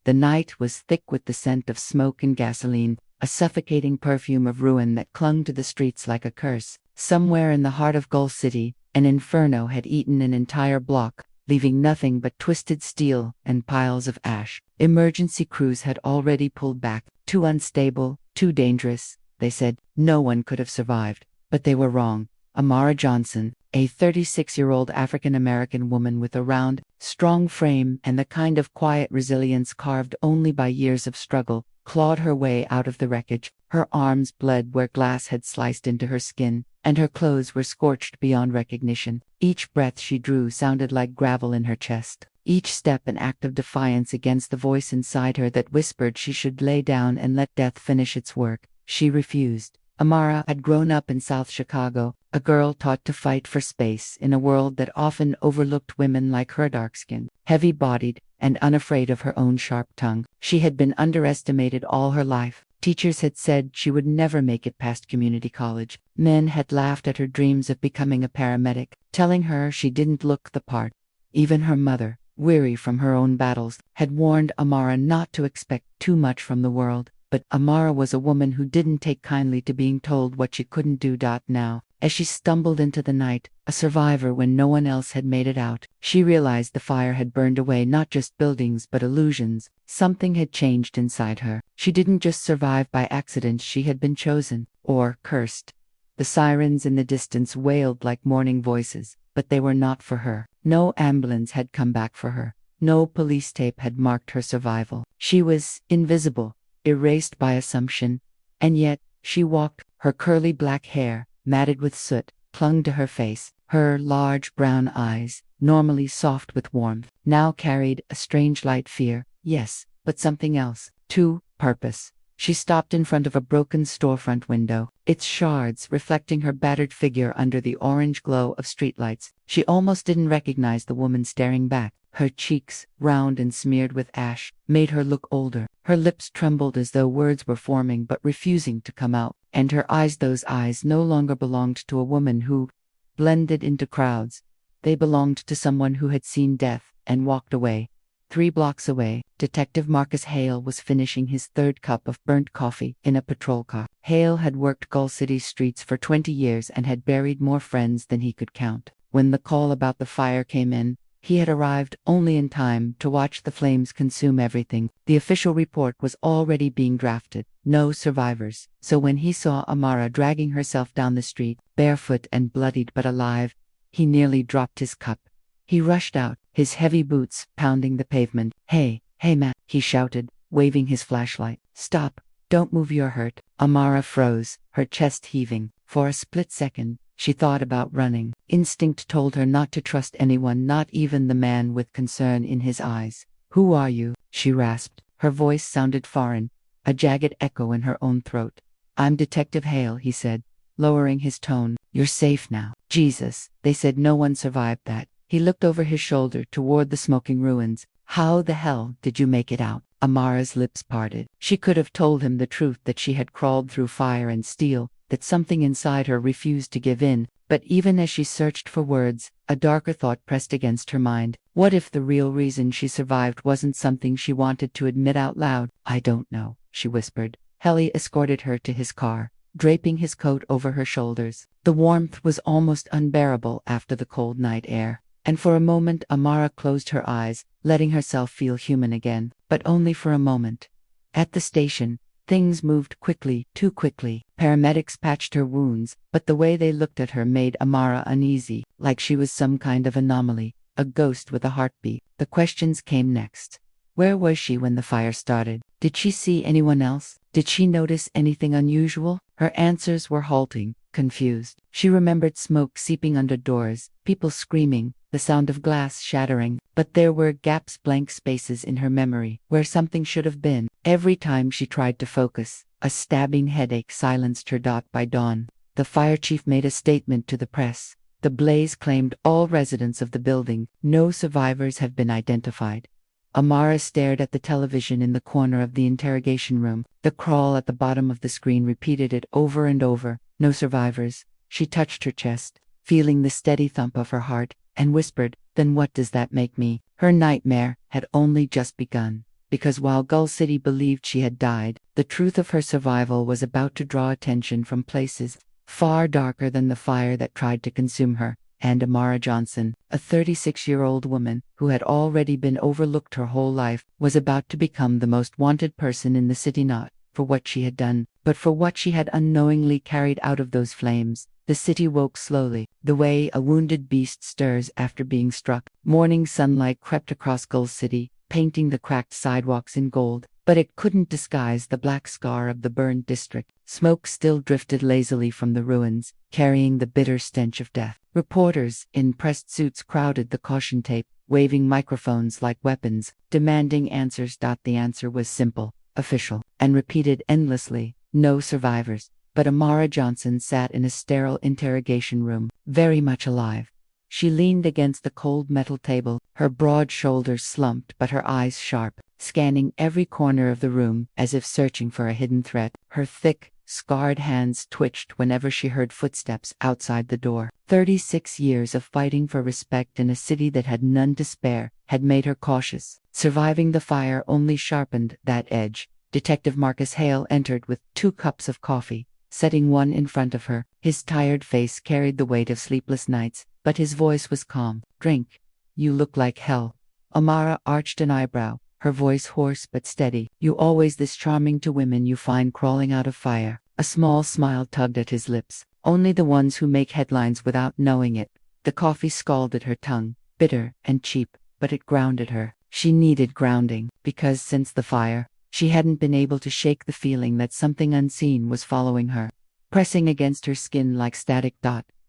The night was thick with the scent of smoke and gasoline, a suffocating perfume of ruin that clung to the streets like a curse. Somewhere in the heart of Gull City, an inferno had eaten an entire block, leaving nothing but twisted steel and piles of ash. Emergency crews had already pulled back. Too unstable, too dangerous, they said. No one could have survived. But they were wrong. Amara Johnson, a 36-year-old African-American woman with a round, strong frame and the kind of quiet resilience carved only by years of struggle, clawed her way out of the wreckage. Her arms bled where glass had sliced into her skin, and her clothes were scorched beyond recognition. Each breath she drew sounded like gravel in her chest. Each step an act of defiance against the voice inside her that whispered she should lay down and let death finish its work. She refused. Amara had grown up in South Chicago, a girl taught to fight for space in a world that often overlooked women like her, dark-skinned, heavy-bodied, and unafraid of her own sharp tongue. She had been underestimated all her life. Teachers had said she would never make it past community college. Men had laughed at her dreams of becoming a paramedic, telling her she didn't look the part. Even her mother, weary from her own battles, had warned Amara not to expect too much from the world. But Amara was a woman who didn't take kindly to being told what she couldn't do. Now, as she stumbled into the night, a survivor when no one else had made it out, she realized the fire had burned away not just buildings but illusions. Something had changed inside her. She didn't just survive by accident, she had been chosen, or cursed. The sirens in the distance wailed like mourning voices, but they were not for her. No ambulance had come back for her. No police tape had marked her survival. She was invisible, erased by assumption, and yet she walked. Her curly black hair, matted with soot, clung to her face. Her large brown eyes, normally soft with warmth, now carried a strange light. Fear, yes, but something else, too. Purpose. She stopped in front of a broken storefront window, its shards reflecting her battered figure under the orange glow of streetlights. She almost didn't recognize the woman staring back. Her cheeks, round and smeared with ash, made her look older. Her lips trembled as though words were forming but refusing to come out. And her eyes, those eyes no longer belonged to a woman who blended into crowds. They belonged to someone who had seen death and walked away. 3 blocks away, Detective Marcus Hale was finishing his 3rd cup of burnt coffee in a patrol car. Hale had worked Gull City streets for 20 years and had buried more friends than he could count. When the call about the fire came in, he had arrived only in time to watch the flames consume everything. The official report was already being drafted. No survivors. So when he saw Amara dragging herself down the street, barefoot and bloodied but alive, he nearly dropped his cup. He rushed out, his heavy boots pounding the pavement. Hey, Matt, he shouted, waving his flashlight. Stop, don't move, you're hurt. Amara froze, her chest heaving. For a split second, she thought about running. Instinct told her not to trust anyone, not even the man with concern in his eyes. Who are you? She rasped. Her voice sounded foreign, a jagged echo in her own throat. I'm Detective Hale, he said, lowering his tone. You're safe now. Jesus, they said no one survived that. He looked over his shoulder toward the smoking ruins. How the hell did you make it out? Amara's lips parted. She could have told him the truth, that she had crawled through fire and steel, that something inside her refused to give in. But even as she searched for words, a darker thought pressed against her mind. What if the real reason she survived wasn't something she wanted to admit out loud? I don't know, she whispered. Helly escorted her to his car, draping his coat over her shoulders. The warmth was almost unbearable after the cold night air. And for a moment Amara closed her eyes, letting herself feel human again. But only for a moment. At the station, things moved quickly, too quickly. Paramedics patched her wounds, but the way they looked at her made Amara uneasy, like she was some kind of anomaly, a ghost with a heartbeat. The questions came next. Where was she when the fire started? Did she see anyone else? Did she notice anything unusual? Her answers were halting, confused. She remembered smoke seeping under doors, people screaming, the sound of glass shattering, but there were gaps, blank spaces in her memory, where something should have been. Every time she tried to focus, a stabbing headache silenced her. By dawn, the fire chief made a statement to the press. The blaze claimed all residents of the building. No survivors have been identified. Amara stared at the television in the corner of the interrogation room. The crawl at the bottom of the screen repeated it over and over. No survivors. She touched her chest, feeling the steady thump of her heart, and whispered, then what does that make me? Her nightmare had only just begun. because while Gull City believed she had died, the truth of her survival was about to draw attention from places far darker than the fire that tried to consume her. And Amara Johnson, a 36-year-old woman who had already been overlooked her whole life, was about to become the most wanted person in the city, not for what she had done, but for what she had unknowingly carried out of those flames. The city woke slowly, the way a wounded beast stirs after being struck. Morning sunlight crept across Gull City, painting the cracked sidewalks in gold, but it couldn't disguise the black scar of the burned district. Smoke still drifted lazily from the ruins, carrying the bitter stench of death. Reporters in pressed suits crowded the caution tape, waving microphones like weapons, demanding answers. The answer was simple, official, and repeated endlessly: no survivors. But Amara Johnson sat in a sterile interrogation room, very much alive. She leaned against the cold metal table, her broad shoulders slumped but her eyes sharp, scanning every corner of the room as if searching for a hidden threat. Her thick, scarred hands twitched whenever she heard footsteps outside the door. 36 years of fighting for respect in a city that had none to spare had made her cautious. Surviving the fire only sharpened that edge. Detective Marcus Hale entered with 2 cups of coffee, setting one in front of her. His tired face carried the weight of sleepless nights, but his voice was calm. Drink. You look like hell. Amara arched an eyebrow, her voice hoarse but steady. You always this charming to women you find crawling out of fire. A small smile tugged at his lips. Only the ones who make headlines without knowing it. The coffee scalded her tongue, bitter and cheap, but it grounded her. She needed grounding, because since the fire, she hadn't been able to shake the feeling that something unseen was following her, pressing against her skin like static.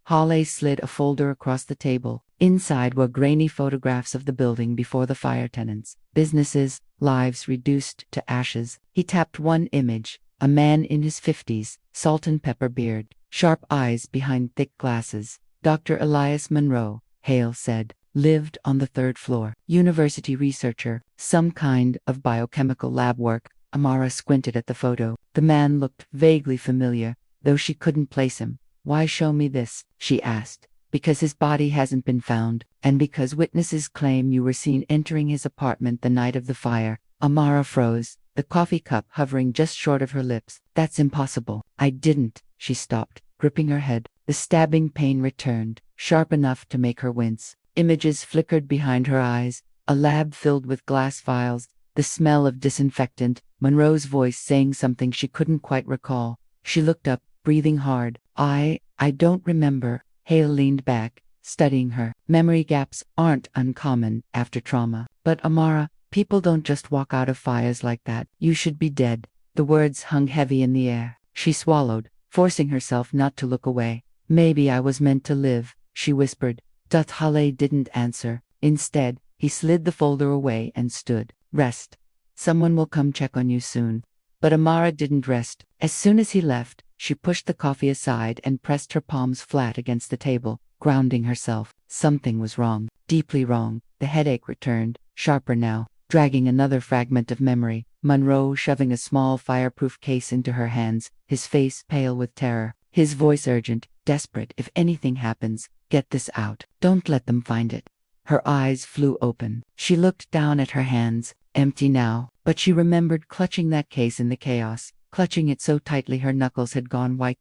Hale slid a folder across the table. Inside were grainy photographs of the building before the fire, tenants, businesses, lives reduced to ashes. He tapped one image, a man in his 50s, salt and pepper beard, sharp eyes behind thick glasses. Dr. Elias Monroe, Hale said, lived on the 3rd floor. University researcher, some kind of biochemical lab work. Amara squinted at the photo. The man looked vaguely familiar, though she couldn't place him. Why show me this? She asked. Because his body hasn't been found, and because witnesses claim you were seen entering his apartment the night of the fire. Amara froze, the coffee cup hovering just short of her lips. That's impossible. I didn't. She stopped, gripping her head. The stabbing pain returned, sharp enough to make her wince. Images flickered behind her eyes, a lab filled with glass vials, the smell of disinfectant, Monroe's voice saying something she couldn't quite recall. She looked up, breathing hard. I don't remember. Hale leaned back, studying her. Memory gaps aren't uncommon after trauma. But Amara, people don't just walk out of fires like that. You should be dead. The words hung heavy in the air. She swallowed, forcing herself not to look away. Maybe I was meant to live, she whispered. Hale didn't answer. Instead, he slid the folder away and stood. Rest. Someone will come check on you soon. But Amara didn't rest. As soon as he left, she pushed the coffee aside and pressed her palms flat against the table, grounding herself. Something was wrong, deeply wrong. The headache returned, sharper now, dragging another fragment of memory. Monroe shoving a small fireproof case into her hands, his face pale with terror, his voice urgent, desperate. If anything happens, get this out. Don't let them find it. Her eyes flew open. She looked down at her hands, empty now, but she remembered clutching that case in the chaos, clutching it so tightly her knuckles had gone white.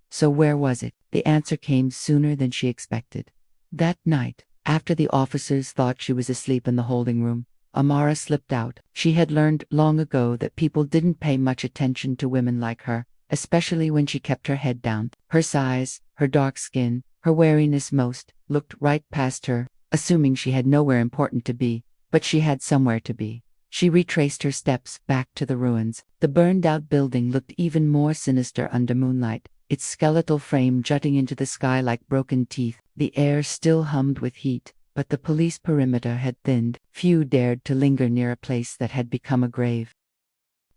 So where was it? The answer came sooner than she expected. That night, after the officers thought she was asleep in the holding room, Amara slipped out. She had learned long ago that people didn't pay much attention to women like her, especially when she kept her head down. Her size, her dark skin, her wariness, most looked right past her, assuming she had nowhere important to be, but she had somewhere to be. She retraced her steps back to the ruins. The burned-out building looked even more sinister under moonlight, its skeletal frame jutting into the sky like broken teeth. The air still hummed with heat, but the police perimeter had thinned. Few dared to linger near a place that had become a grave.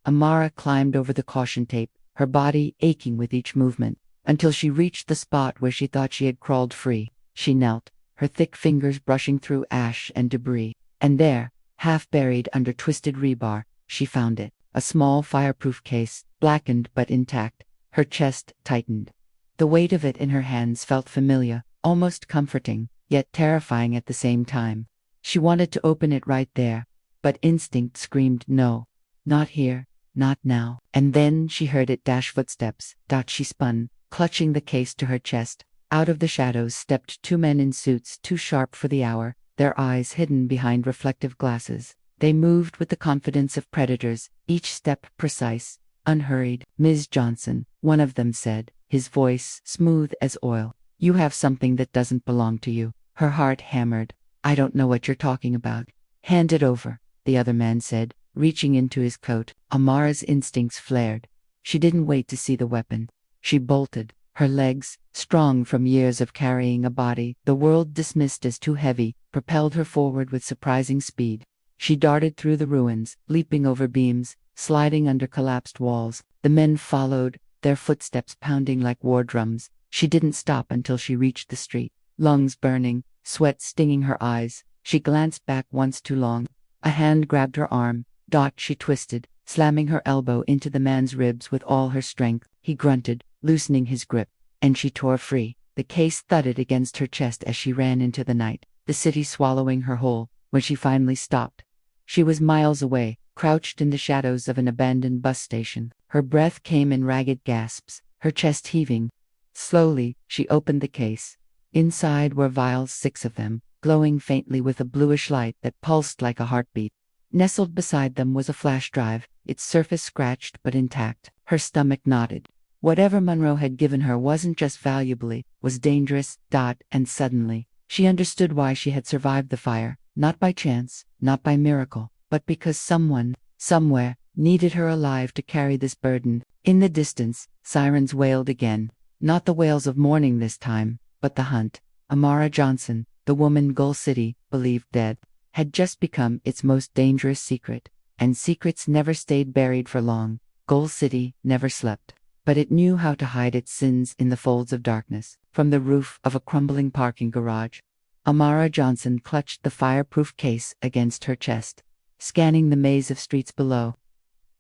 Amara climbed over the caution tape, her body aching with each movement, until she reached the spot where she thought she had crawled free. She knelt, her thick fingers brushing through ash and debris, and there, half buried under twisted rebar, she found it. A small fireproof case, blackened but intact. Her chest tightened. The weight of it in her hands felt familiar, almost comforting, yet terrifying at the same time. She wanted to open it right there, but instinct screamed no. Not here, not now. And then she heard it dash footsteps. She spun, clutching the case to her chest. Out of the shadows stepped two men in suits too sharp for the hour, their eyes hidden behind reflective glasses. They moved with the confidence of predators, each step precise, unhurried. "Ms. Johnson," one of them said, his voice smooth as oil. "You have something that doesn't belong to you." Her heart hammered. "I don't know what you're talking about." "Hand it over," the other man said, reaching into his coat. Amara's instincts flared. She didn't wait to see the weapon. She bolted. Her legs, strong from years of carrying a body the world dismissed as too heavy, propelled her forward with surprising speed. She darted through the ruins, leaping over beams, sliding under collapsed walls. The men followed, their footsteps pounding like war drums. She didn't stop until she reached the street. Lungs burning, sweat stinging her eyes, she glanced back once too long. A hand grabbed her arm. She twisted, slamming her elbow into the man's ribs with all her strength. He grunted, loosening his grip, and she tore free. The case thudded against her chest as she ran into the night, the city swallowing her whole. When she finally stopped, she was miles away, crouched in the shadows of an abandoned bus station. Her breath came in ragged gasps, her chest heaving. Slowly, she opened the case. Inside were vials, 6 of them, glowing faintly with a bluish light that pulsed like a heartbeat. Nestled beside them was a flash drive, its surface scratched but intact. Her stomach knotted. Whatever Monroe had given her wasn't just valuable, was dangerous. And suddenly, she understood why she had survived the fire, not by chance, not by miracle, but because someone, somewhere, needed her alive to carry this burden. In the distance, sirens wailed again. Not the wails of mourning this time, but the hunt. Amara Johnson, the woman Gull City believed dead, had just become its most dangerous secret. And secrets never stayed buried for long. Gull City never slept. But it knew how to hide its sins in the folds of darkness. From the roof of a crumbling parking garage, Amara Johnson clutched the fireproof case against her chest, scanning the maze of streets below.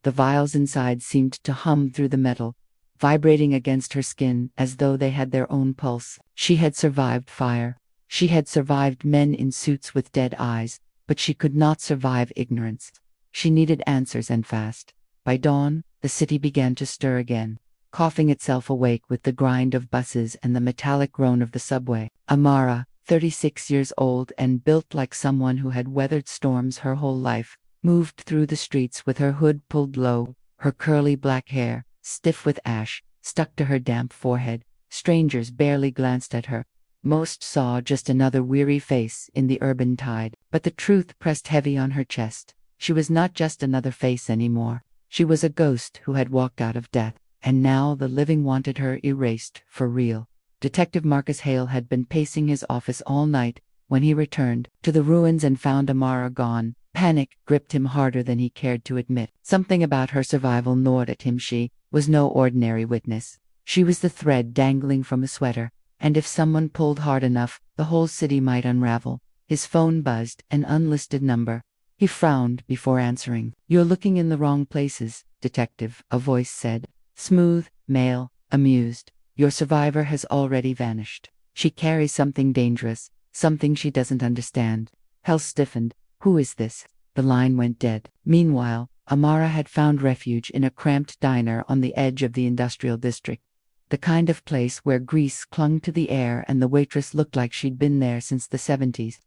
The vials inside seemed to hum through the metal, vibrating against her skin as though they had their own pulse. She had survived fire. She had survived men in suits with dead eyes, but she could not survive ignorance. She needed answers, and fast. By dawn, the city began to stir again, coughing itself awake with the grind of buses and the metallic groan of the subway. Amara, 36 years old and built like someone who had weathered storms her whole life, moved through the streets with her hood pulled low, her curly black hair, stiff with ash, stuck to her damp forehead. Strangers barely glanced at her. Most saw just another weary face in the urban tide. But the truth pressed heavy on her chest. She was not just another face anymore. She was a ghost who had walked out of death, and now the living wanted her erased for real. Detective Marcus Hale had been pacing his office all night when he returned to the ruins and found Amara gone. Panic gripped him harder than he cared to admit. Something about her survival gnawed at him. She was no ordinary witness. She was the thread dangling from a sweater, and if someone pulled hard enough, the whole city might unravel. His phone buzzed, an unlisted number. He frowned before answering. "You're looking in the wrong places, detective," a voice said. Smooth, male, amused. "Your survivor has already vanished. She carries something dangerous, something she doesn't understand." Hell stiffened. "Who is this?" The line went dead. Meanwhile, Amara had found refuge in a cramped diner on the edge of the industrial district. The kind of place where grease clung to the air and the waitress looked like she'd been there since the 70s.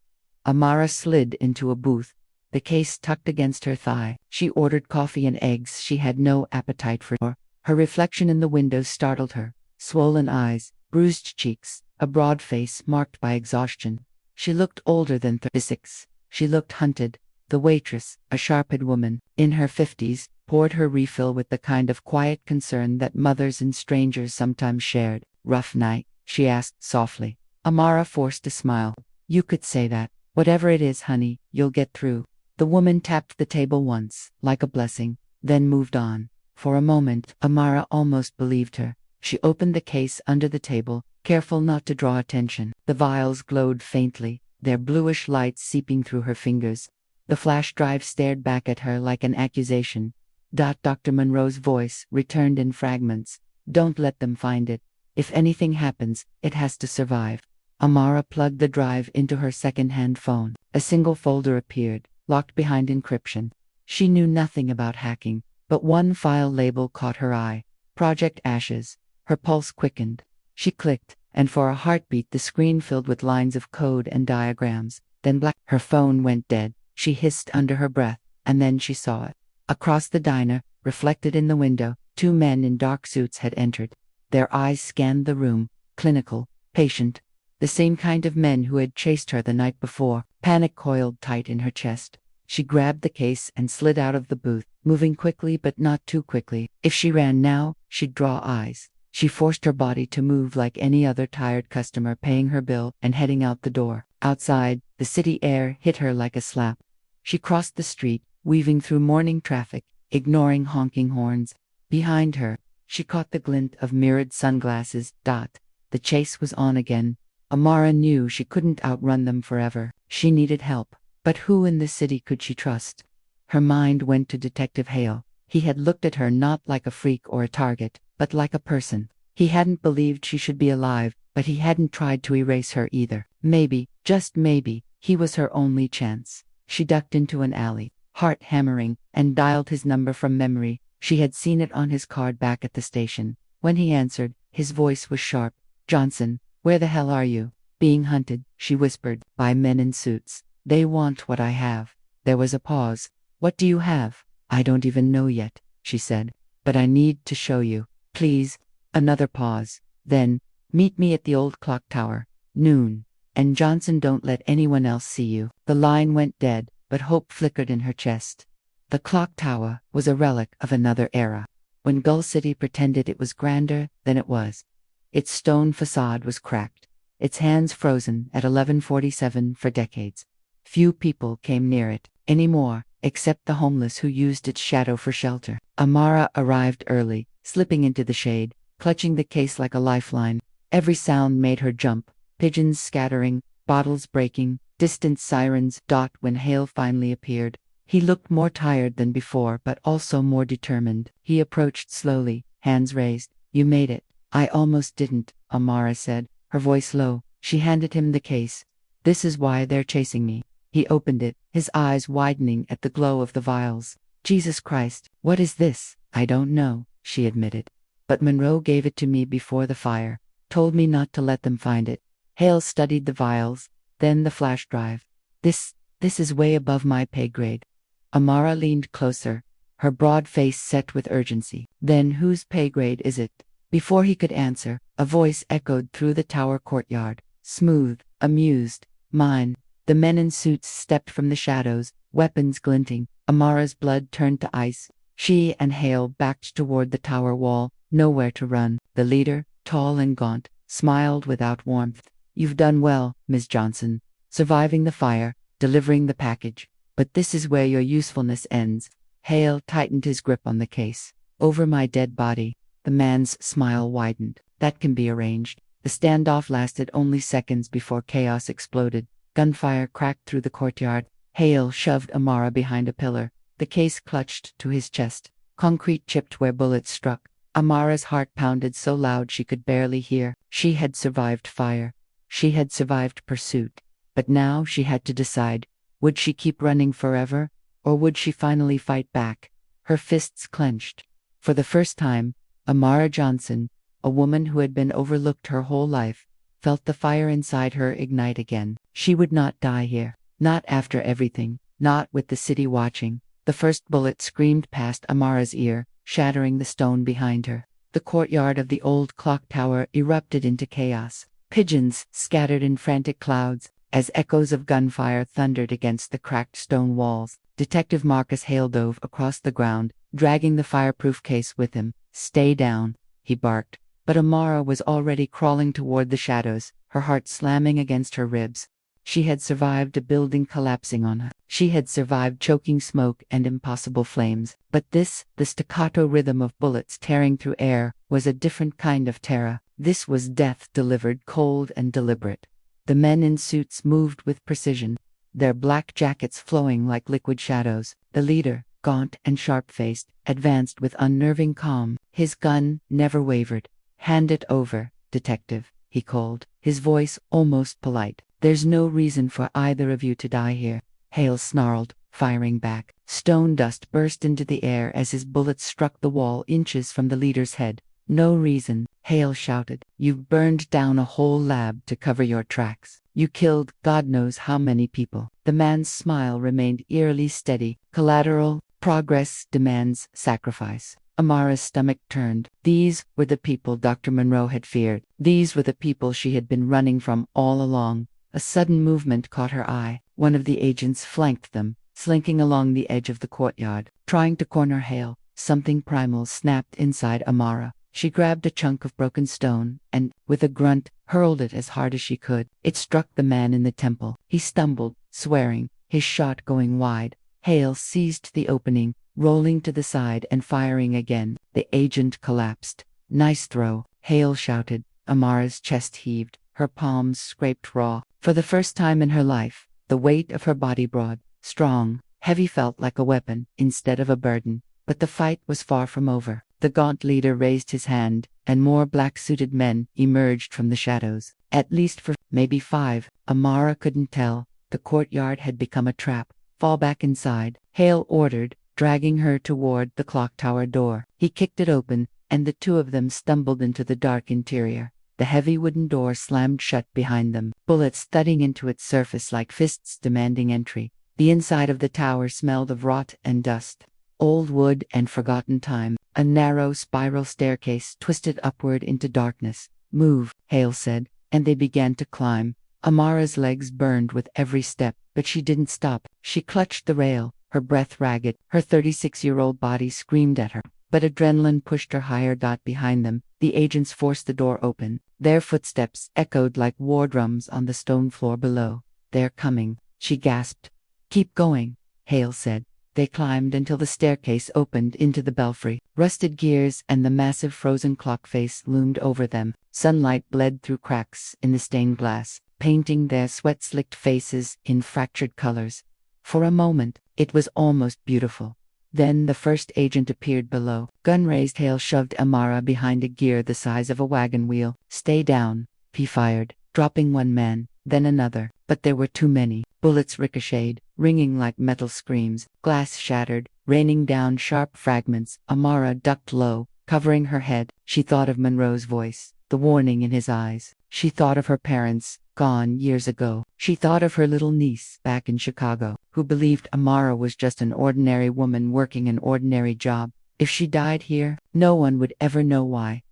Amara slid into a booth, the case tucked against her thigh. She ordered coffee and eggs. She had no appetite for more. Her reflection in the window startled her. Swollen eyes, bruised cheeks, a broad face marked by exhaustion. She looked older than 36. She looked hunted. The waitress, a sharp-eyed woman, in her 50s, poured her refill with the kind of quiet concern that mothers and strangers sometimes shared. "Rough night?" she asked softly. Amara forced a smile. "You could say that. Whatever it is, honey, you'll get through." The woman tapped the table once, like a blessing, then moved on. For a moment, Amara almost believed her. She opened the case under the table, careful not to draw attention. The vials glowed faintly, their bluish light seeping through her fingers. The flash drive stared back at her like an accusation. Dr. Monroe's voice returned in fragments. "Don't let them find it. If anything happens, it has to survive." Amara plugged the drive into her second-hand phone. A single folder appeared. locked behind encryption. She knew nothing about hacking, but one file label caught her eye. Project Ashes. Her pulse quickened. She clicked, and for a heartbeat the screen filled with lines of code and diagrams. Then black. Her phone went dead. She hissed under her breath, and then she saw it. Across the diner, reflected in the window, two men in dark suits had entered. Their eyes scanned the room, clinical, patient. The same kind of men who had chased her the night before. Panic coiled tight in her chest. She grabbed the case and slid out of the booth, moving quickly but not too quickly. If she ran now, she'd draw eyes. She forced her body to move like any other tired customer paying her bill and heading out the door. Outside, the city air hit her like a slap. She crossed the street, weaving through morning traffic, ignoring honking horns. Behind her, she caught the glint of mirrored sunglasses. The chase was on again. Amara knew she couldn't outrun them forever. She needed help. But who in the city could she trust? Her mind went to Detective Hale. He had looked at her not like a freak or a target, but like a person. He hadn't believed she should be alive, but he hadn't tried to erase her either. Maybe, just maybe, he was her only chance. She ducked into an alley, heart hammering, and dialed his number from memory. She had seen it on his card back at the station. When he answered, his voice was sharp. "Johnson, where the hell are you?" "Being hunted," she whispered, "by men in suits. They want what I have." There was a pause. "What do you have?" "I don't even know yet," she said. "But I need to show you. Please." Another pause. Then, "Meet me at the old clock tower. Noon. And Johnson, don't let anyone else see you." The line went dead, but hope flickered in her chest. The clock tower was a relic of another era, when Gull City pretended it was grander than it was. Its stone facade was cracked, its hands frozen at 1147 for decades. Few people came near it anymore, except the homeless who used its shadow for shelter. Amara arrived early, slipping into the shade, clutching the case like a lifeline. Every sound made her jump. Pigeons scattering, bottles breaking, distant sirens. When Hale finally appeared, he looked more tired than before but also more determined. He approached slowly, hands raised. "You made it." "I almost didn't," Amara said, her voice low. She handed him the case. "This is why they're chasing me." He opened it, his eyes widening at the glow of the vials. "Jesus Christ, what is this?" "I don't know," she admitted. "But Monroe gave it to me before the fire. Told me not to let them find it." Hale studied the vials, then the flash drive. This is way above my pay grade." Amara leaned closer, her broad face set with urgency. "Then whose pay grade is it?" Before he could answer, a voice echoed through the tower courtyard, smooth, amused. "Mine." The men in suits stepped from the shadows, weapons glinting. Amara's blood turned to ice. She and Hale backed toward the tower wall, nowhere to run. The leader, tall and gaunt, smiled without warmth. "You've done well, Ms. Johnson, surviving the fire, delivering the package. But this is where your usefulness ends." Hale tightened his grip on the case. "Over my dead body." The man's smile widened. "That can be arranged." The standoff lasted only seconds before chaos exploded. Gunfire cracked through the courtyard. Hale shoved Amara behind a pillar. The case clutched to his chest. Concrete chipped where bullets struck. Amara's heart pounded so loud she could barely hear. She had survived fire. She had survived pursuit. But now she had to decide. Would she keep running forever, or would she finally fight back? Her fists clenched. For the first time, Amara Johnson, a woman who had been overlooked her whole life, felt the fire inside her ignite again. She would not die here. Not after everything. Not with the city watching. The first bullet screamed past Amara's ear, shattering the stone behind her. The courtyard of the old clock tower erupted into chaos. Pigeons scattered in frantic clouds, as echoes of gunfire thundered against the cracked stone walls. Detective Marcus Hale dove across the ground, dragging the fireproof case with him. "Stay down," he barked. But Amara was already crawling toward the shadows, her heart slamming against her ribs. She had survived a building collapsing on her. She had survived choking smoke and impossible flames. But this, the staccato rhythm of bullets tearing through air, was a different kind of terror. This was death delivered cold and deliberate. The men in suits moved with precision, their black jackets flowing like liquid shadows. The leader, gaunt and sharp-faced, advanced with unnerving calm. His gun never wavered. "Hand it over, detective," he called, his voice almost polite. "There's no reason for either of you to die here." Hale snarled, firing back. Stone dust burst into the air as his bullets struck the wall inches from the leader's head. No reason, Hale shouted. You've burned down a whole lab to cover your tracks. You killed God knows how many people. The man's smile remained eerily steady. Collateral progress demands sacrifice. Amara's stomach turned. These were the people Dr. Monroe had feared. These were the people she had been running from all along. A sudden movement caught her eye. One of the agents flanked them, slinking along the edge of the courtyard, trying to corner Hale. Something primal snapped inside Amara. She grabbed a chunk of broken stone and, with a grunt, hurled it as hard as she could. It struck the man in the temple. He stumbled, swearing, his shot going wide. Hale seized the opening, rolling to the side and firing again. The agent collapsed. Nice throw, Hale shouted. Amara's chest heaved. Her palms scraped raw. For the first time in her life, the weight of her body broad, strong, heavy felt like a weapon instead of a burden. But the fight was far from over. The gaunt leader raised his hand, and more black-suited men emerged from the shadows. At least for maybe 5, Amara couldn't tell. The courtyard had become a trap. Fall back inside, Hale ordered, dragging her toward the clock tower door. He kicked it open, and the two of them stumbled into the dark interior. The heavy wooden door slammed shut behind them, bullets thudding into its surface like fists demanding entry. The inside of the tower smelled of rot and dust. Old wood and forgotten time. A narrow spiral staircase twisted upward into darkness. Move, Hale said, and they began to climb. Amara's legs burned with every step, but she didn't stop. She clutched the rail, her breath ragged. Her 36-year-old body screamed at her, but adrenaline pushed her higher. Behind them, the agents forced the door open. Their footsteps echoed like war drums on the stone floor below. They're coming, she gasped. Keep going, Hale said. They climbed until the staircase opened into the belfry. Rusted gears and the massive frozen clock face loomed over them. Sunlight bled through cracks in the stained glass, painting their sweat-slicked faces in fractured colors. For a moment, it was almost beautiful. Then the first agent appeared below. Gun raised, Hale shoved Amara behind a gear the size of a wagon wheel. Stay down, he fired, dropping one man, then another. But there were too many. Bullets ricocheted, ringing like metal screams. Glass shattered, raining down sharp fragments. Amara ducked low, covering her head. She thought of Monroe's voice, the warning in his eyes. She thought of her parents, gone years ago. She thought of her little niece back in Chicago, who believed Amara was just an ordinary woman working an ordinary job. If she died here, no one would ever know why.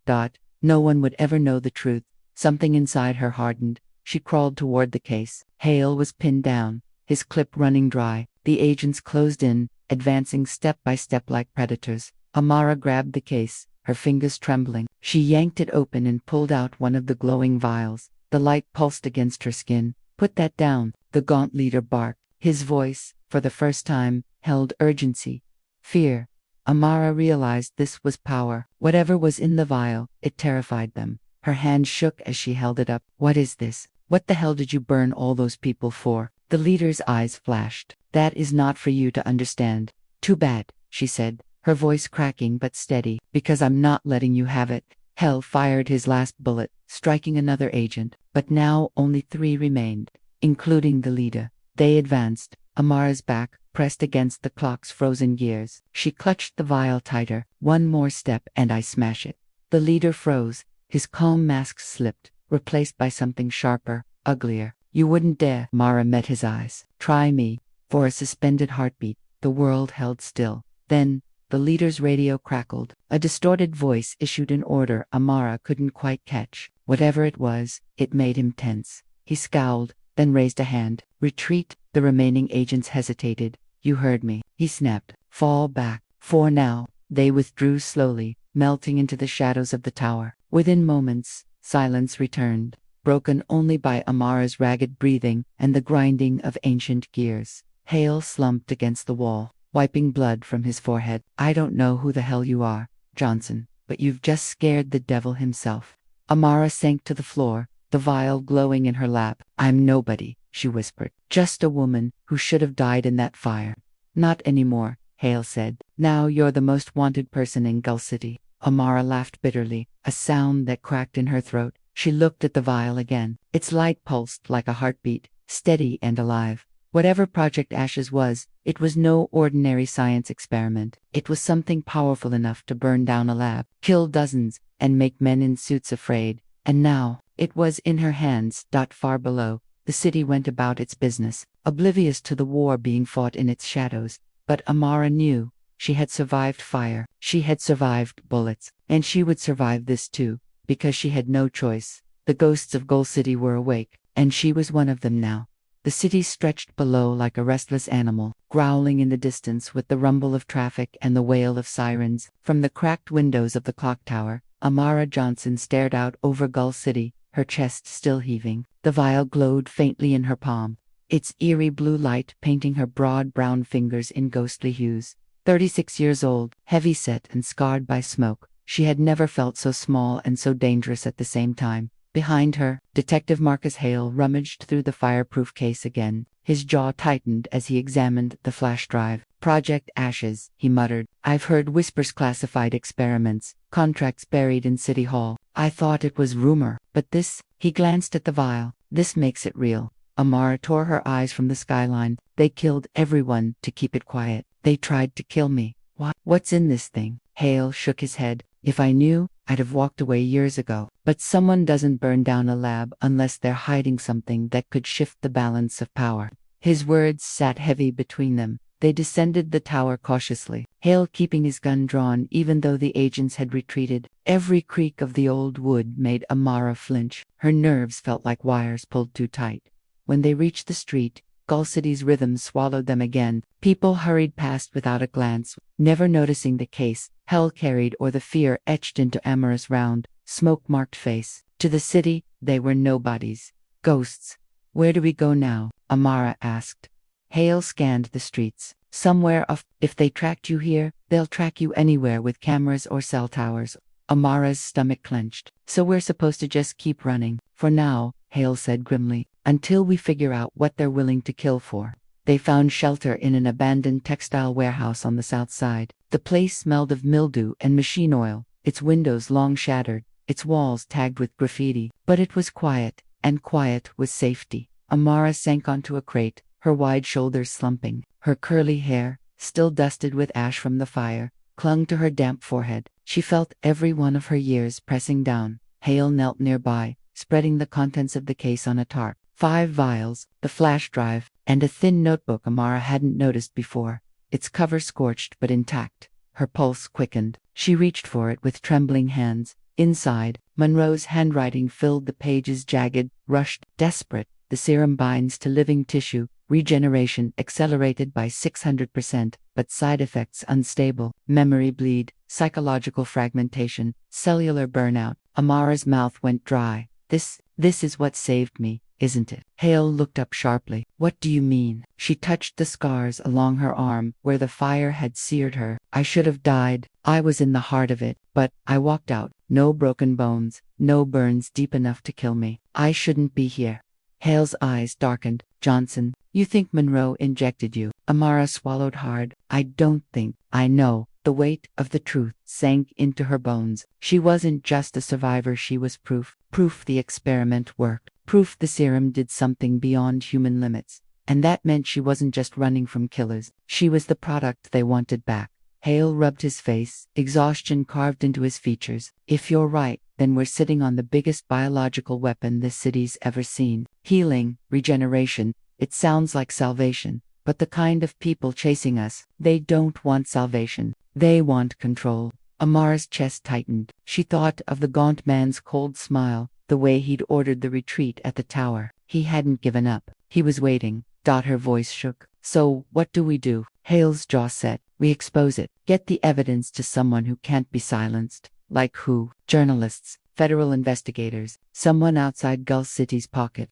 No one would ever know the truth. Something inside her hardened. She crawled toward the case. Hale was pinned down, his clip running dry. The agents closed in, advancing step by step like predators. Amara grabbed the case, her fingers trembling. She yanked it open and pulled out one of the glowing vials. The light pulsed against her skin. Put that down, the gaunt leader barked. His voice, for the first time, held urgency. Fear. Amara realized this was power. Whatever was in the vial, it terrified them. Her hand shook as she held it up. What is this? What the hell did you burn all those people for? The leader's eyes flashed. That is not for you to understand. Too bad, she said, her voice cracking but steady. Because I'm not letting you have it. Hale fired his last bullet, striking another agent. But now only 3 remained, including the leader. They advanced. Amara's back pressed against the clock's frozen gears. She clutched the vial tighter. One more step and I smash it. The leader froze. His calm mask slipped, replaced by something sharper, uglier. You wouldn't dare. Amara met his eyes. Try me. For a suspended heartbeat, the world held still. Then, the leader's radio crackled. A distorted voice issued an order Amara couldn't quite catch. Whatever it was, it made him tense. He scowled, then raised a hand. Retreat. The remaining agents hesitated. You heard me, he snapped. Fall back. For now. They withdrew slowly, melting into the shadows of the tower. Within moments, silence returned, broken only by Amara's ragged breathing and the grinding of ancient gears. Hale slumped against the wall, wiping blood from his forehead. I don't know who the hell you are, Johnson, but you've just scared the devil himself. Amara sank to the floor, the vial glowing in her lap. I'm nobody, she whispered. Just a woman who should have died in that fire. Not anymore, Hale said. Now you're the most wanted person in Gull City. Amara laughed bitterly, a sound that cracked in her throat. She looked at the vial again. Its light pulsed like a heartbeat, steady and alive. Whatever Project Ashes was, it was no ordinary science experiment. It was something powerful enough to burn down a lab, kill dozens, and make men in suits afraid. And now, it was in her hands. Far below, the city went about its business, oblivious to the war being fought in its shadows. But Amara knew. She had survived fire, she had survived bullets, and she would survive this too, because she had no choice. The ghosts of Goal City were awake, and she was one of them now. The city stretched below like a restless animal, growling in the distance with the rumble of traffic and the wail of sirens. From the cracked windows of the clock tower, Amara Johnson stared out over Gull City, her chest still heaving. The vial glowed faintly in her palm, its eerie blue light painting her broad brown fingers in ghostly hues. 36 years old, heavy-set and scarred by smoke, she had never felt so small and so dangerous at the same time. Behind her, Detective Marcus Hale rummaged through the fireproof case again. His jaw tightened as he examined the flash drive. Project Ashes, he muttered. I've heard whispers, classified experiments, contracts buried in City Hall. I thought it was rumor, but this, he glanced at the vial, this makes it real. Amara tore her eyes from the skyline. They killed everyone to keep it quiet. They tried to kill me. What's in this thing? Hale shook his head. If I knew, I'd have walked away years ago. But someone doesn't burn down a lab unless they're hiding something that could shift the balance of power. His words sat heavy between them. They descended the tower cautiously, Hale keeping his gun drawn even though the agents had retreated. Every creak of the old wood made Amara flinch. Her nerves felt like wires pulled too tight. When they reached the street, Gull City's rhythm swallowed them again. People hurried past without a glance, never noticing the case Hell carried or the fear etched into Amara's round, smoke-marked face. To the city, they were nobodies. Ghosts. Where do we go now? Amara asked. Hale scanned the streets. Somewhere off. If they tracked you here, they'll track you anywhere with cameras or cell towers. Amara's stomach clenched. So we're supposed to just keep running. For now, Hale said grimly, until we figure out what they're willing to kill for. They found shelter in an abandoned textile warehouse on the south side. The place smelled of mildew and machine oil, its windows long shattered, its walls tagged with graffiti. But it was quiet, and quiet was safety. Amara sank onto a crate, her wide shoulders slumping. Her curly hair, still dusted with ash from the fire, clung to her damp forehead. She felt every one of her years pressing down. Hale knelt nearby, spreading the contents of the case on a tarp. 5 vials, the flash drive, and a thin notebook Amara hadn't noticed before, its cover scorched but intact. Her pulse quickened. She reached for it with trembling hands. Inside, Monroe's handwriting filled the pages, jagged, rushed, desperate. The serum binds to living tissue, regeneration accelerated by 600%, but side effects unstable, memory bleed, psychological fragmentation, cellular burnout. Amara's mouth went dry. This is what saved me, isn't it? Hale looked up sharply. What do you mean? She touched the scars along her arm where the fire had seared her. I should have died. I was in the heart of it, but I walked out. No broken bones, no burns deep enough to kill me. I shouldn't be here. Hale's eyes darkened. Johnson, you think Monroe injected you? Amara swallowed hard. I don't think. I know. The weight of the truth sank into her bones. She wasn't just a survivor, she was proof. Proof the experiment worked. Proof the serum did something beyond human limits. And that meant she wasn't just running from killers. She was the product they wanted back. Hale rubbed his face, exhaustion carved into his features. If you're right, then we're sitting on the biggest biological weapon this city's ever seen. Healing, regeneration, it sounds like salvation. But the kind of people chasing us, they don't want salvation. They want control. Amara's chest tightened. She thought of the gaunt man's cold smile, the way he'd ordered the retreat at the tower. He hadn't given up. He was waiting. Her voice shook. So, what do we do? Hale's jaw set. We expose it. Get the evidence to someone who can't be silenced. Like who? Journalists, federal investigators, someone outside Gull City's pocket.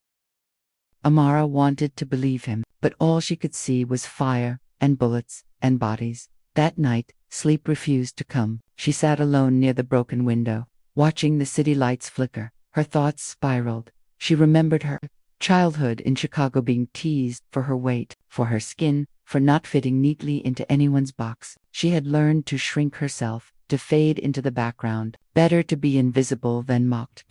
Amara wanted to believe him, but all she could see was fire, and bullets, and bodies. That night, sleep refused to come. She sat alone near the broken window, watching the city lights flicker. Her thoughts spiraled. She remembered her childhood in Chicago, being teased for her weight, for her skin, for not fitting neatly into anyone's box. She had learned to shrink herself, to fade into the background. Better to be invisible than mocked.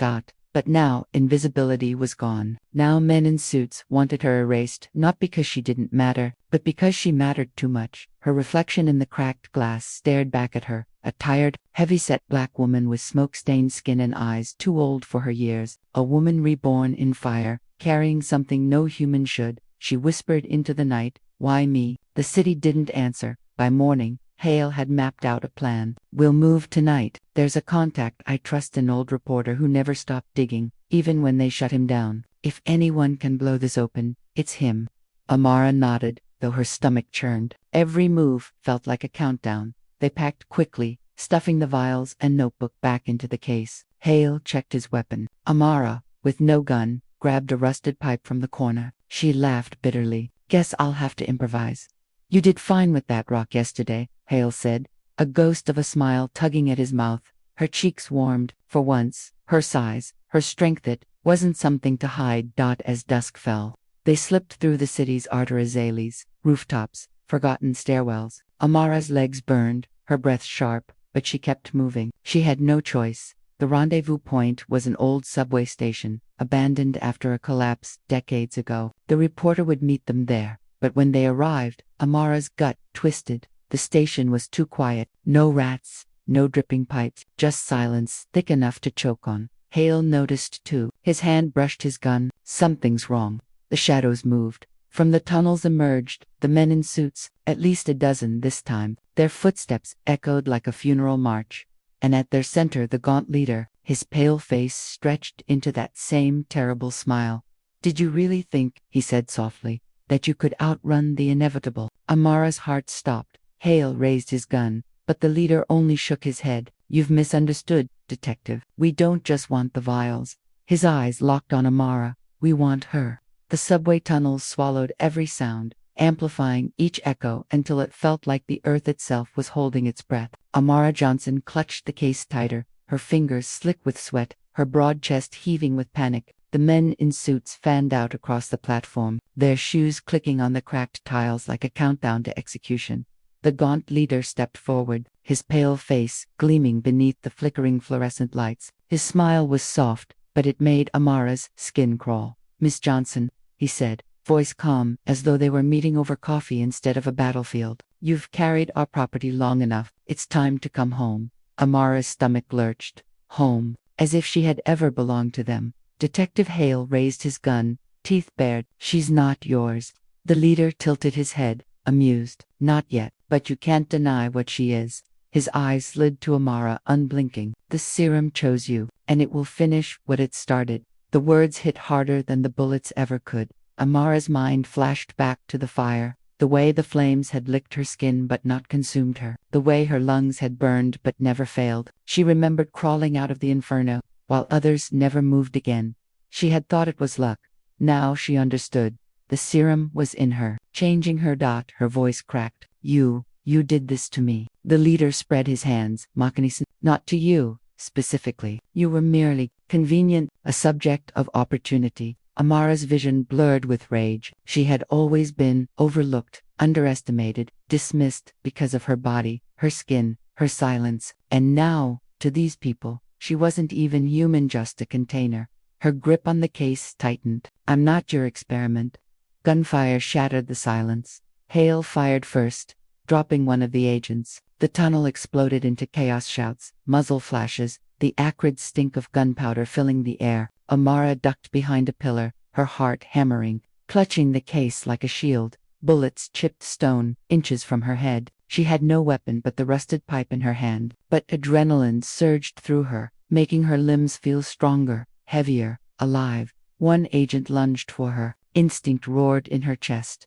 But now, invisibility was gone. Now men in suits wanted her erased, not because she didn't matter, but because she mattered too much. Her reflection in the cracked glass stared back at her, a tired, heavy-set black woman with smoke-stained skin and eyes too old for her years, a woman reborn in fire, carrying something no human should. She whispered into the night, "Why me?" The city didn't answer. By morning, Hale had mapped out a plan. "We'll move tonight. There's a contact I trust, an old reporter who never stopped digging, even when they shut him down. If anyone can blow this open, it's him." Amara nodded, though her stomach churned. Every move felt like a countdown. They packed quickly, stuffing the vials and notebook back into the case. Hale checked his weapon. Amara, with no gun, grabbed a rusted pipe from the corner. She laughed bitterly. "Guess I'll have to improvise." "You did fine with that rock yesterday," Hale said, a ghost of a smile tugging at his mouth. Her cheeks warmed. For once, her size, her strength, it wasn't something to hide. As dusk fell, they slipped through the city's arteries, rooftops, forgotten stairwells. Amara's legs burned, her breath sharp, but she kept moving. She had no choice. The rendezvous point was an old subway station, abandoned after a collapse decades ago. The reporter would meet them there. But when they arrived, Amara's gut twisted. The station was too quiet. No rats, no dripping pipes, just silence thick enough to choke on. Hale noticed too. His hand brushed his gun. Something's wrong. The shadows moved. From the tunnels emerged the men in suits, at least a dozen this time. Their footsteps echoed like a funeral march. And at their center the gaunt leader, his pale face stretched into that same terrible smile. "Did you really think," he said softly, "that you could outrun the inevitable?" Amara's heart stopped. Hale raised his gun, but the leader only shook his head. "You've misunderstood, Detective. We don't just want the vials." His eyes locked on Amara. "We want her." The subway tunnels swallowed every sound, amplifying each echo until it felt like the earth itself was holding its breath. Amara Johnson clutched the case tighter, her fingers slick with sweat, her broad chest heaving with panic. The men in suits fanned out across the platform, their shoes clicking on the cracked tiles like a countdown to execution. The gaunt leader stepped forward, his pale face gleaming beneath the flickering fluorescent lights. His smile was soft, but it made Amara's skin crawl. "Miss Johnson," he said, voice calm, as though they were meeting over coffee instead of a battlefield. "You've carried our property long enough. It's time to come home." Amara's stomach lurched. Home, as if she had ever belonged to them. Detective Hale raised his gun, teeth bared. "She's not yours." The leader tilted his head, amused. "Not yet, but you can't deny what she is." His eyes slid to Amara, unblinking. "The serum chose you, and it will finish what it started." The words hit harder than the bullets ever could. Amara's mind flashed back to the fire, the way the flames had licked her skin but not consumed her, the way her lungs had burned but never failed. She remembered crawling out of the inferno, while others never moved again. She had thought it was luck. Now she understood. The serum was in her, changing her. Her voice cracked. You did this to me." The leader spread his hands, mockingly. "Not to you, specifically. You were merely convenient, a subject of opportunity." Amara's vision blurred with rage. She had always been overlooked, underestimated, dismissed because of her body, her skin, her silence. And now, to these people, she wasn't even human, just a container. Her grip on the case tightened. "I'm not your experiment." Gunfire shattered the silence. Hale fired first, dropping one of the agents. The tunnel exploded into chaos, shouts, muzzle flashes, the acrid stink of gunpowder filling the air. Amara ducked behind a pillar, her heart hammering, clutching the case like a shield. Bullets chipped stone, inches from her head. She had no weapon but the rusted pipe in her hand. But adrenaline surged through her, making her limbs feel stronger, heavier, alive. One agent lunged for her. Instinct roared in her chest.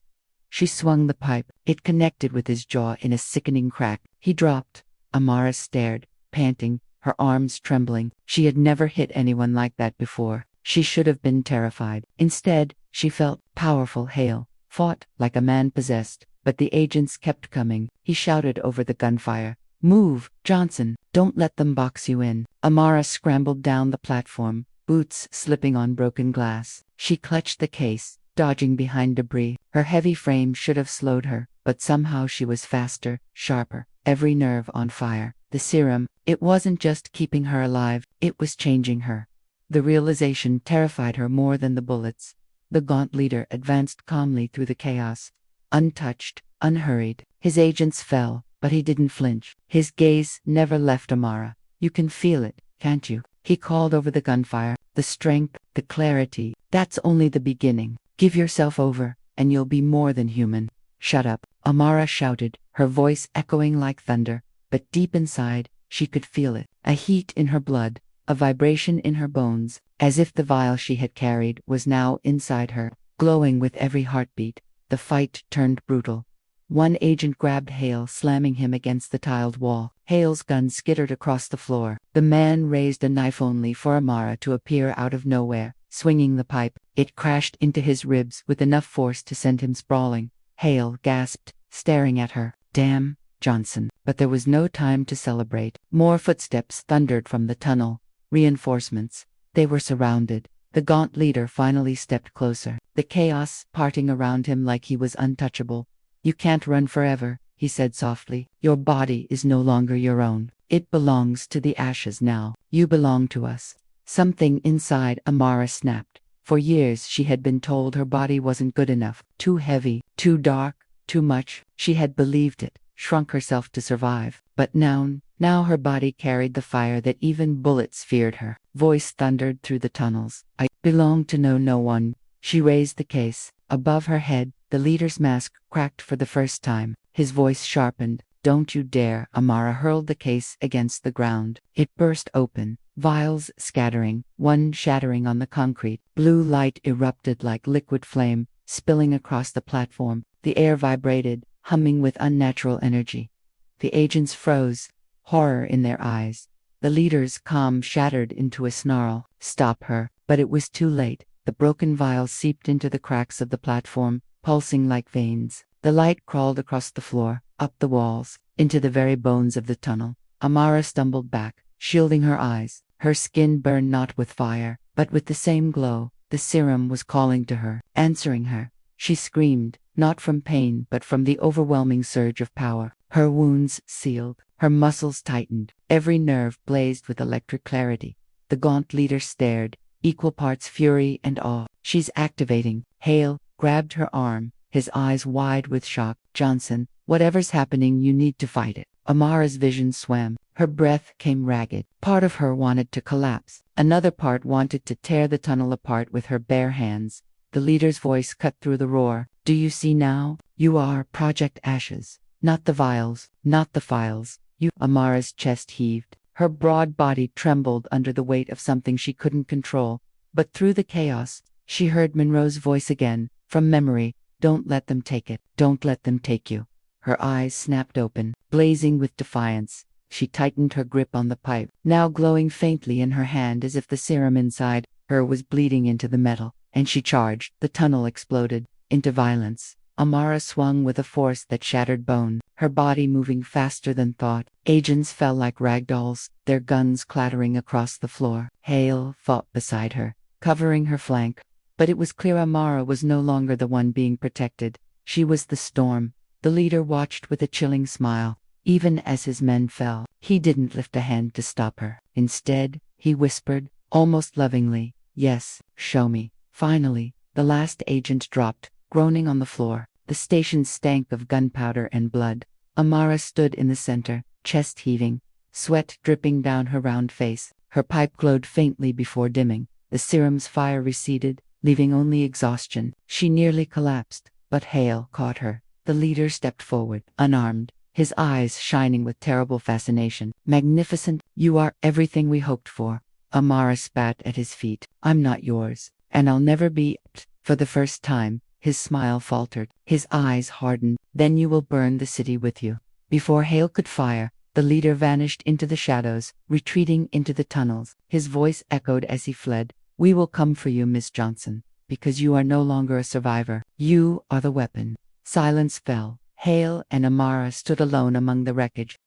She swung the pipe. It connected with his jaw in a sickening crack. He dropped. Amara stared, panting, her arms trembling. She had never hit anyone like that before. She should have been terrified. Instead, she felt powerful. Hale fought like a man possessed, but the agents kept coming. He shouted over the gunfire, "Move, Johnson, don't let them box you in." Amara scrambled down the platform, boots slipping on broken glass. She clutched the case, dodging behind debris. Her heavy frame should have slowed her, but somehow she was faster, sharper, every nerve on fire. The serum, it wasn't just keeping her alive, it was changing her. The realization terrified her more than the bullets. The gaunt leader advanced calmly through the chaos, untouched, unhurried. His agents fell, but he didn't flinch. His gaze never left Amara. You can feel it, can't you? He called over the gunfire. The strength, the clarity. That's only the beginning. Give yourself over, and you'll be more than human. Shut up, Amara shouted, her voice echoing like thunder, but deep inside, she could feel it. A heat in her blood, a vibration in her bones, as if the vial she had carried was now inside her, glowing with every heartbeat. The fight turned brutal. One agent grabbed Hale, slamming him against the tiled wall. Hale's gun skittered across the floor. The man raised a knife only for Amara to appear out of nowhere, swinging the pipe. It crashed into his ribs with enough force to send him sprawling. Hale gasped, staring at her. Damn, Johnson. But there was no time to celebrate. More footsteps thundered from the tunnel. Reinforcements. They were surrounded. The gaunt leader finally stepped closer, the chaos parting around him like he was untouchable. You can't run forever, he said softly. Your body is no longer your own. It belongs to the ashes now. You belong to us. Something inside Amara snapped. For years she had been told her body wasn't good enough, too heavy, too dark, too much. She had believed it, shrunk herself to survive. But now her body carried the fire that even bullets feared her. Voice thundered through the tunnels. I belong to no one. She raised the case. Above her head, the leader's mask cracked for the first time. His voice sharpened. Don't you dare. Amara hurled the case against the ground. It burst open, vials scattering, one shattering on the concrete. Blue light erupted like liquid flame, spilling across the platform. The air vibrated, humming with unnatural energy. The agents froze, horror in their eyes. The leader's calm shattered into a snarl. Stop her. But it was too late. The broken vials seeped into the cracks of the platform, pulsing like veins. The light crawled across the floor, up the walls, into the very bones of the tunnel. Amara stumbled back, shielding her eyes. Her skin burned not with fire, but with the same glow. The serum was calling to her, answering her. She screamed, not from pain but from the overwhelming surge of power. Her wounds sealed, her muscles tightened, every nerve blazed with electric clarity. The gaunt leader stared, equal parts fury and awe. She's activating. Hale grabbed her arm, his eyes wide with shock. Johnson, whatever's happening, you need to fight it. Amara's vision swam. Her breath came ragged. Part of her wanted to collapse. Another part wanted to tear the tunnel apart with her bare hands. The leader's voice cut through the roar. Do you see now? You are Project Ashes. Not the vials, not the files. You. Amara's chest heaved. Her broad body trembled under the weight of something she couldn't control. But through the chaos, she heard Monroe's voice again, from memory. Don't let them take it. Don't let them take you. Her eyes snapped open, blazing with defiance. She tightened her grip on the pipe, now glowing faintly in her hand as if the serum inside her was bleeding into the metal. And she charged. The tunnel exploded into violence. Amara swung with a force that shattered bone, her body moving faster than thought. Agents fell like ragdolls, their guns clattering across the floor. Hale fought beside her, covering her flank. But it was clear Amara was no longer the one being protected. She was the storm. The leader watched with a chilling smile. Even as his men fell, he didn't lift a hand to stop her. Instead, he whispered, almost lovingly, "Yes, show me." Finally, the last agent dropped, groaning on the floor. The station stank of gunpowder and blood. Amara stood in the center, chest heaving, sweat dripping down her round face. Her pipe glowed faintly before dimming. The serum's fire receded, leaving only exhaustion. She nearly collapsed, but Hale caught her. The leader stepped forward, unarmed, his eyes shining with terrible fascination. "Magnificent, you are everything we hoped for." Amara spat at his feet. "I'm not yours, and I'll never be." For the first time, his smile faltered, his eyes hardened. "Then you will burn the city with you." Before Hale could fire, the leader vanished into the shadows, retreating into the tunnels. His voice echoed as he fled. "We will come for you, Miss Johnson, because you are no longer a survivor. You are the weapon." Silence fell. Hale and Amara stood alone among the wreckage.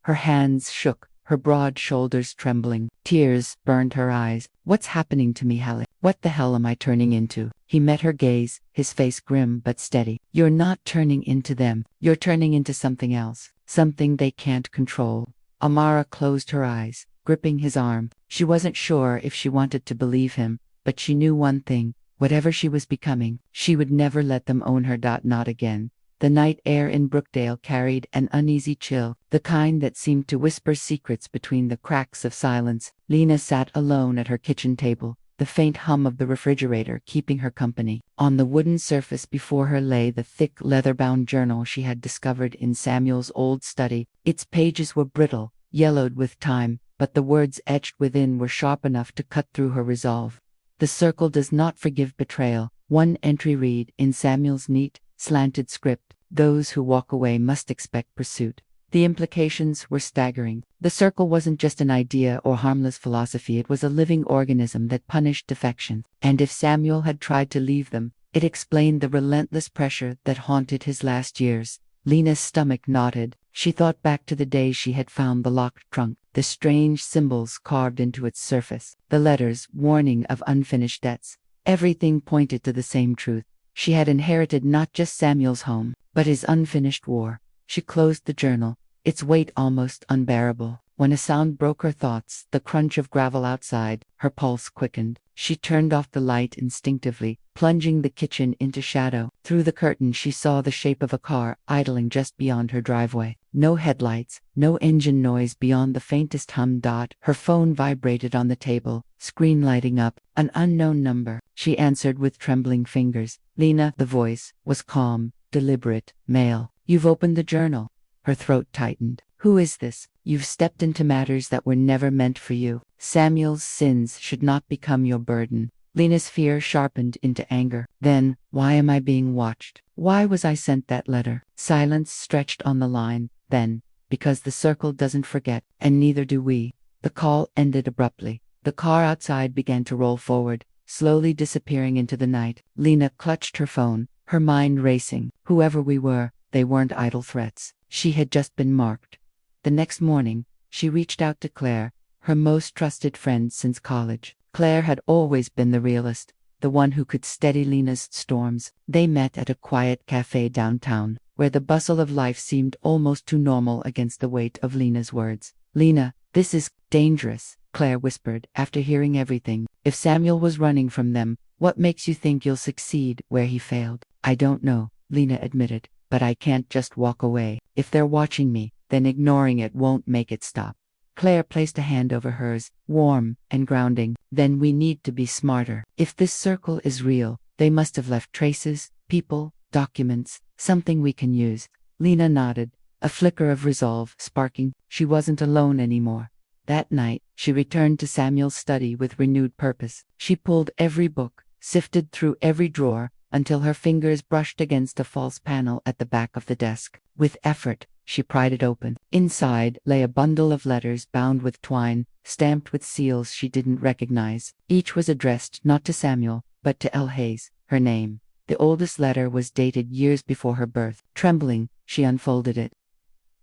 Her hands shook, her broad shoulders trembling. Tears burned her eyes. "What's happening to me, Hale? What the hell am I turning into?" He met her gaze, his face grim but steady. "You're not turning into them. You're turning into something else. Something they can't control." Amara closed her eyes, gripping his arm. She wasn't sure if she wanted to believe him, but she knew one thing. Whatever she was becoming, she would never let them own her. Not again. The night air in Brookdale carried an uneasy chill, the kind that seemed to whisper secrets between the cracks of silence. Lena sat alone at her kitchen table, the faint hum of the refrigerator keeping her company. On the wooden surface before her lay the thick leather-bound journal she had discovered in Samuel's old study. Its pages were brittle, yellowed with time, but the words etched within were sharp enough to cut through her resolve. The circle does not forgive betrayal. One entry read, in Samuel's neat, slanted script, "Those who walk away must expect pursuit." The implications were staggering. The circle wasn't just an idea or harmless philosophy, it was a living organism that punished defection. And if Samuel had tried to leave them, it explained the relentless pressure that haunted his last years. Lena's stomach knotted. She thought back to the day she had found the locked trunk, the strange symbols carved into its surface, the letters warning of unfinished debts. Everything pointed to the same truth. She had inherited not just Samuel's home, but his unfinished war. She closed the journal, its weight almost unbearable. When a sound broke her thoughts, the crunch of gravel outside. Her pulse quickened. She turned off the light instinctively, plunging the kitchen into shadow. Through the curtain she saw the shape of a car idling just beyond her driveway. No headlights, no engine noise beyond the faintest hum. Her phone vibrated on the table, screen lighting up. An unknown number. She answered with trembling fingers. "Lena," the voice was calm, deliberate. "Male. You've opened the journal." Her throat tightened. "Who is this? You've stepped into matters that were never meant for you. Samuel's sins should not become your burden." Lena's fear sharpened into anger. Then, why am I being watched? Why was I sent that letter? Silence stretched on the line. Then, because the circle doesn't forget, and neither do we. The call ended abruptly. The car outside began to roll forward, slowly disappearing into the night. Lena clutched her phone, her mind racing. Whoever we were, they weren't idle threats. She had just been marked. The next morning, she reached out to Claire, her most trusted friend since college. Claire had always been the realist, the one who could steady Lena's storms. They met at a quiet cafe downtown, where the bustle of life seemed almost too normal against the weight of Lena's words. "Lena, this is dangerous," Claire whispered, after hearing everything. "If Samuel was running from them, what makes you think you'll succeed where he failed?" "I don't know," Lena admitted, "but I can't just walk away. If they're watching me, then ignoring it won't make it stop." Claire placed a hand over hers, warm and grounding. "Then we need to be smarter. If this circle is real, they must have left traces, people, documents, something we can use." Lena nodded, a flicker of resolve sparking. She wasn't alone anymore. That night, she returned to Samuel's study with renewed purpose. She pulled every book, sifted through every drawer, until her fingers brushed against a false panel at the back of the desk. With effort, she pried it open. Inside lay a bundle of letters bound with twine, stamped with seals she didn't recognize. Each was addressed not to Samuel, but to Elle Hayes, her name. The oldest letter was dated years before her birth. Trembling, she unfolded it.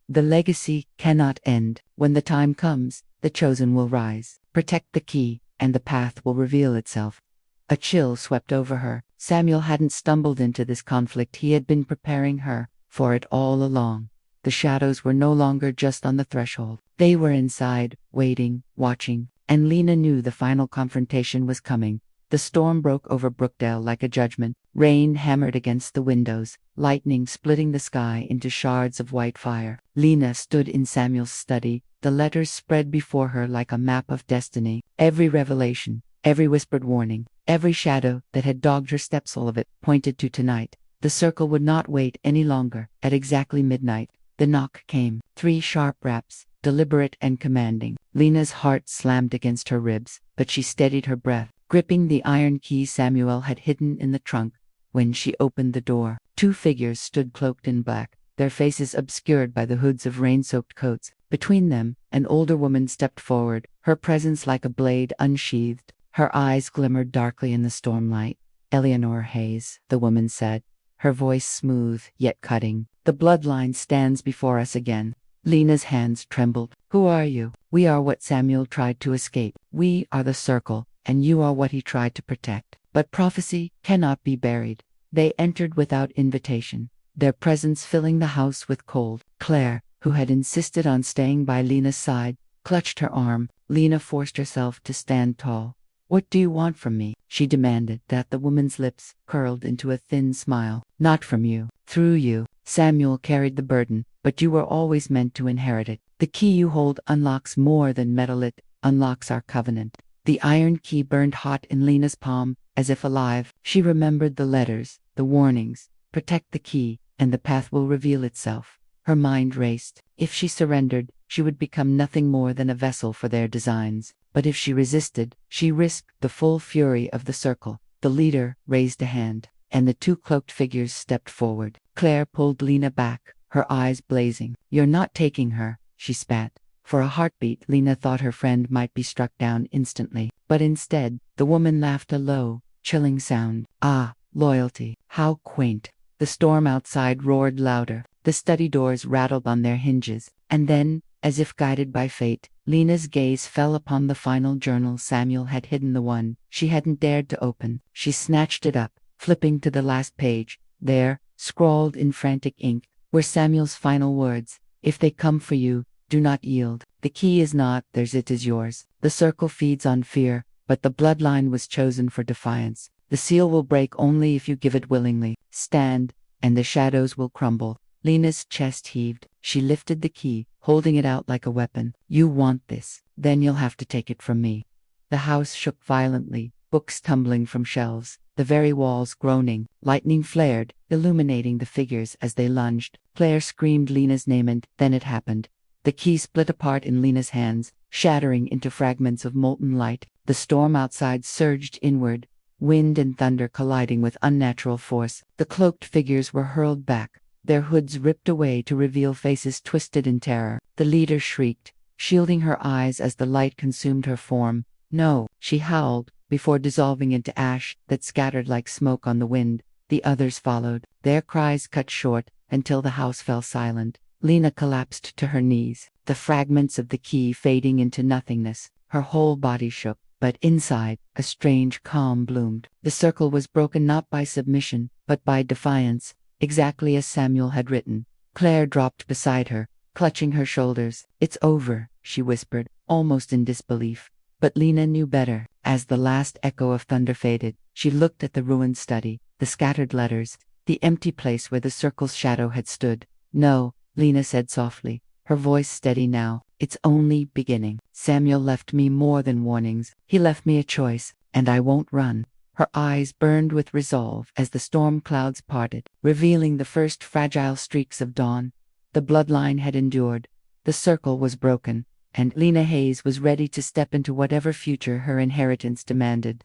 "The legacy cannot end. When the time comes, the chosen will rise. Protect the key, and the path will reveal itself." A chill swept over her. Samuel hadn't stumbled into this conflict. He had been preparing her for it all along. The shadows were no longer just on the threshold. They were inside, waiting, watching, and Lena knew the final confrontation was coming. The storm broke over Brookdale like a judgment. Rain hammered against the windows, lightning splitting the sky into shards of white fire. Lena stood in Samuel's study, the letters spread before her like a map of destiny. Every revelation, every whispered warning, every shadow that had dogged her steps, all of it pointed to tonight. The circle would not wait any longer. At exactly midnight, the knock came. 3 sharp raps, deliberate and commanding. Lena's heart slammed against her ribs, but she steadied her breath, gripping the iron key Samuel had hidden in the trunk. When she opened the door, 2 figures stood cloaked in black, their faces obscured by the hoods of rain-soaked coats. Between them, an older woman stepped forward, her presence like a blade unsheathed. Her eyes glimmered darkly in the stormlight. "Eleanor Hayes," the woman said, her voice smooth yet cutting. "The bloodline stands before us again." Lena's hands trembled. "Who are you?" "We are what Samuel tried to escape. We are the circle, and you are what he tried to protect. But prophecy cannot be buried." They entered without invitation, their presence filling the house with cold. Claire, who had insisted on staying by Lena's side, clutched her arm, Lena forced herself to stand tall. What do you want from me? She demanded. That the woman's lips curled into a thin smile. Not from you. Through you. Samuel carried the burden, but you were always meant to inherit it. The key you hold unlocks more than metal, it unlocks our covenant. The iron key burned hot in Lena's palm, as if alive. She remembered the letters, the warnings. Protect the key, and the path will reveal itself. Her mind raced. If she surrendered, she would become nothing more than a vessel for their designs. But if she resisted, she risked the full fury of the circle. The leader raised a hand, and the two cloaked figures stepped forward. Claire pulled Lena back, her eyes blazing. You're not taking her, she spat. For a heartbeat, Lena thought her friend might be struck down instantly. But instead, the woman laughed a low, chilling sound. Ah, loyalty. How quaint. The storm outside roared louder. The study doors rattled on their hinges. And then, as if guided by fate, Lena's gaze fell upon the final journal Samuel had hidden, the one she hadn't dared to open. She snatched it up, flipping to the last page. There, scrawled in frantic ink, were Samuel's final words. If they come for you, do not yield. The key is not theirs, it is yours. The circle feeds on fear, but the bloodline was chosen for defiance. The seal will break only if you give it willingly. Stand, and the shadows will crumble. Lena's chest heaved. She lifted the key, holding it out like a weapon. You want this? Then you'll have to take it from me. The house shook violently, books tumbling from shelves, the very walls groaning. Lightning flared, illuminating the figures as they lunged. Claire screamed Lena's name, and then it happened. The key split apart in Lena's hands, shattering into fragments of molten light. The storm outside surged inward, wind and thunder colliding with unnatural force. The cloaked figures were hurled back, their hoods ripped away to reveal faces twisted in terror. The leader shrieked, shielding her eyes as the light consumed her form. No, she howled, before dissolving into ash that scattered like smoke on the wind. The others followed, their cries cut short, until the house fell silent. Lena collapsed to her knees, the fragments of the key fading into nothingness. Her whole body shook, but inside, a strange calm bloomed. The circle was broken not by submission, but by defiance, exactly as Samuel had written. Claire dropped beside her, clutching her shoulders. It's over, she whispered, almost in disbelief. But Lena knew better. As the last echo of thunder faded, she looked at the ruined study, the scattered letters, the empty place where the circle's shadow had stood. No, Lena said softly, her voice steady now. It's only beginning. Samuel left me more than warnings. He left me a choice, and I won't run. Her eyes burned with resolve as the storm clouds parted, revealing the first fragile streaks of dawn. The bloodline had endured. The circle was broken, and Lena Hayes was ready to step into whatever future her inheritance demanded.